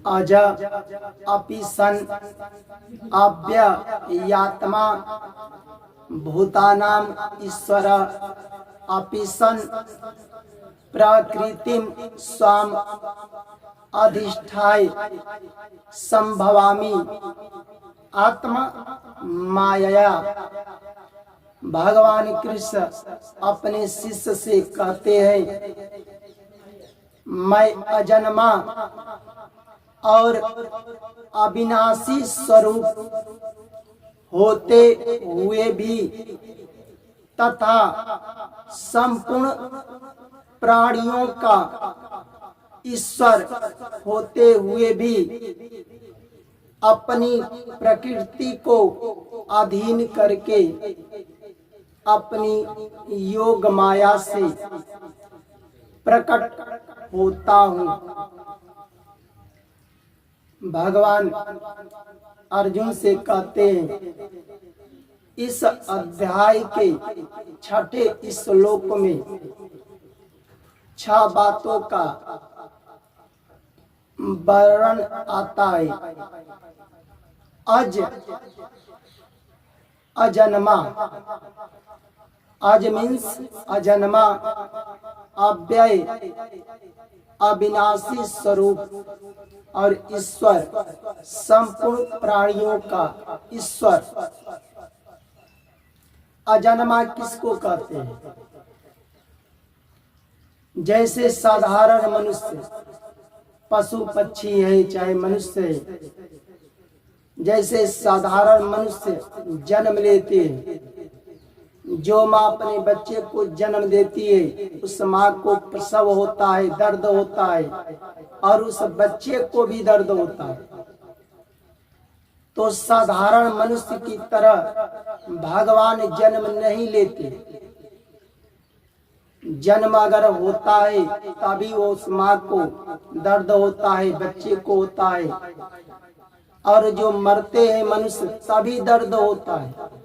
अज अपि सन अव्ययात्मा भूतानां ईश्वर अपि सन प्रकृतिं स्वाम अधिष्ठाय संभवामि आत्मा मायया। भगवान कृष्ण अपने शिष्य से कहते हैं, मैं अजन्मा और अविनाशी स्वरूप होते हुए भी तथा संपूर्ण प्राणियों का ईश्वर होते हुए भी अपनी प्रकृति को अधीन करके अपनी योग माया से प्रकट होता हूँ। भगवान अर्जुन से कहते हैं, इस अध्याय के छठे श्लोक में 6 बातों का वर्णन आता है। अजन्मा, अज मीन्स अजन्मा, अव्यय अविनाशी स्वरूप, और ईश्वर संपूर्ण प्राणियों का ईश्वर। अजन्मा किसको कहते हैं? जैसे साधारण मनुष्य, पशु पक्षी है चाहे मनुष्य है, जैसे साधारण मनुष्य जन्म लेते हैं, जो माँ अपने बच्चे को जन्म देती है उस माँ को प्रसव होता है, दर्द होता है, और उस बच्चे को भी दर्द होता है। तो साधारण मनुष्य की तरह भगवान जन्म नहीं लेते। जन्म अगर होता है तभी वो उस माँ को दर्द होता है, बच्चे को होता है, और जो मरते हैं मनुष्य तभी दर्द होता है।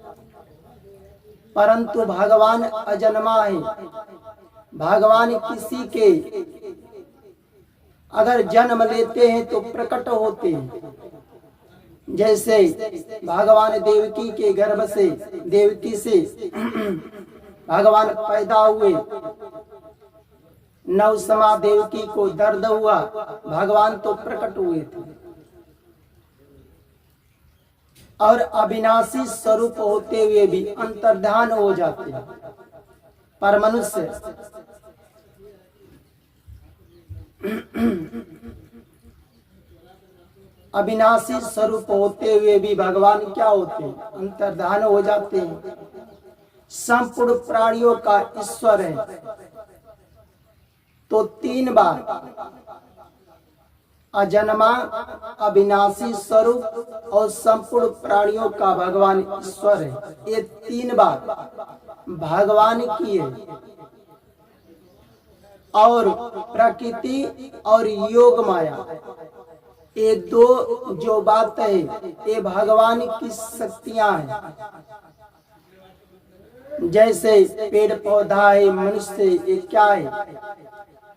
परंतु भगवान अजन्मा है। भगवान किसी के अगर जन्म लेते हैं तो प्रकट होते हैं। जैसे भगवान देवकी के गर्भ से, देवकी से भगवान पैदा हुए, नवसमा देवकी को दर्द हुआ, भगवान तो प्रकट हुए थे। और अविनाशी स्वरूप होते हुए भी अंतर्धान हो जाते हैं। पर मनुष्य अविनाशी स्वरूप होते हुए भी भगवान क्या होते हैं? अंतर्धान हो जाते हैं। संपूर्ण प्राणियों का ईश्वर है। तो 3 बार अजन्मा, अविनाशी स्वरूप और संपूर्ण प्राणियों का भगवान ईश्वर है। ये 3 बात भगवान की है। और प्रकृति और योग माया, ये 2 जो बात है ये भगवान की शक्तियां हैं। जैसे पेड़ पौधा है, मनुष्य, ये क्या है?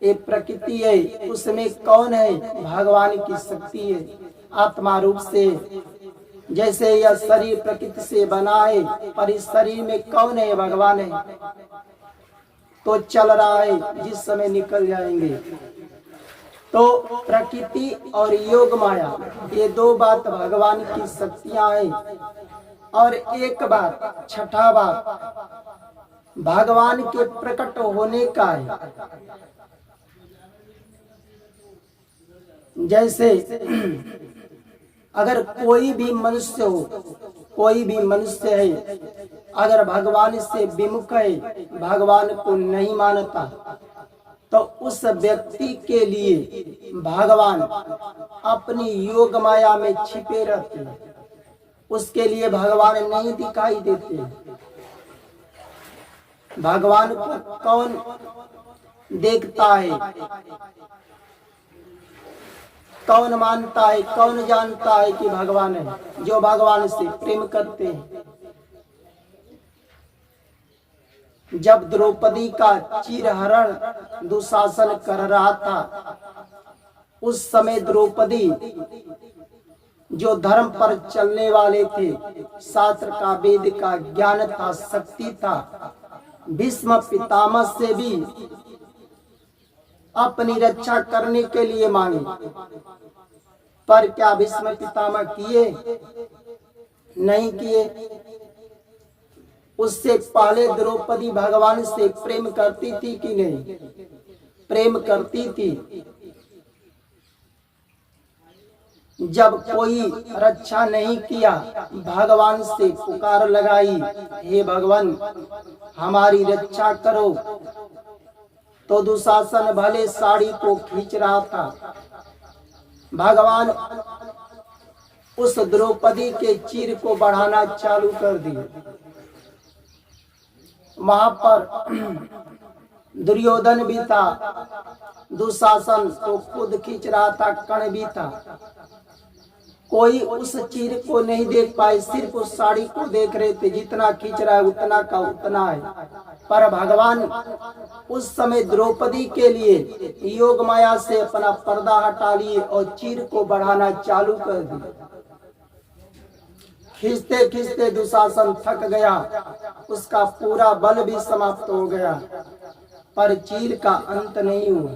ये प्रकृति है। उसमें कौन है? भगवान की शक्ति है, आत्मा रूप से। जैसे यह शरीर प्रकृति से बना है, पर इस शरीर में कौन है? भगवान है। तो चल रहा है, जिस समय निकल जाएंगे। तो प्रकृति और योग माया, ये 2 बात भगवान की शक्तियां हैं। और एक बात, छठा बात भगवान के प्रकट होने का है। जैसे अगर कोई भी मनुष्य हो, कोई भी मनुष्य है, अगर भगवान से विमुख है, भगवान को नहीं मानता, तो उस व्यक्ति के लिए भगवान अपनी योग माया में छिपे रहते हैं। उसके लिए भगवान नहीं दिखाई देते। भगवान को कौन देखता है, कौन मानता है, कौन जानता है कि भगवान है? जो भगवान से प्रेम करते हैं। जब द्रौपदी का चिरहरण दुशासन कर रहा था, उस समय द्रौपदी जो धर्म पर चलने वाले थे, शास्त्र का, वेद का ज्ञान था, शक्ति था, भीष्म पितामह से भी अपनी रक्षा करने के लिए मांगी। पर क्या भीष्म पितामह किए? नहीं किए। उससे पहले द्रौपदी भगवान से प्रेम करती थी कि नहीं? प्रेम करती थी। जब कोई रक्षा नहीं किया, भगवान से पुकार लगाई, हे भगवान हमारी रक्षा करो, तो दुशासन भले साड़ी को खींच रहा था, भगवान उस द्रौपदी के चीर को बढ़ाना चालू कर दिए। वहां पर दुर्योधन भी था, दुशासन तो खुद खींच रहा था, कर्ण भी था। कोई उस चीर को नहीं देख पाए, सिर्फ उस साड़ी को देख रहे थे, जितना खींच रहा है उतना का उतना है। पर भगवान उस समय द्रौपदी के लिए योग माया से अपना पर्दा हटा लिए और चीर को बढ़ाना चालू कर दिया। खींचते खींचते दुशासन थक गया, उसका पूरा बल भी समाप्त हो गया, पर चीर का अंत नहीं हुआ।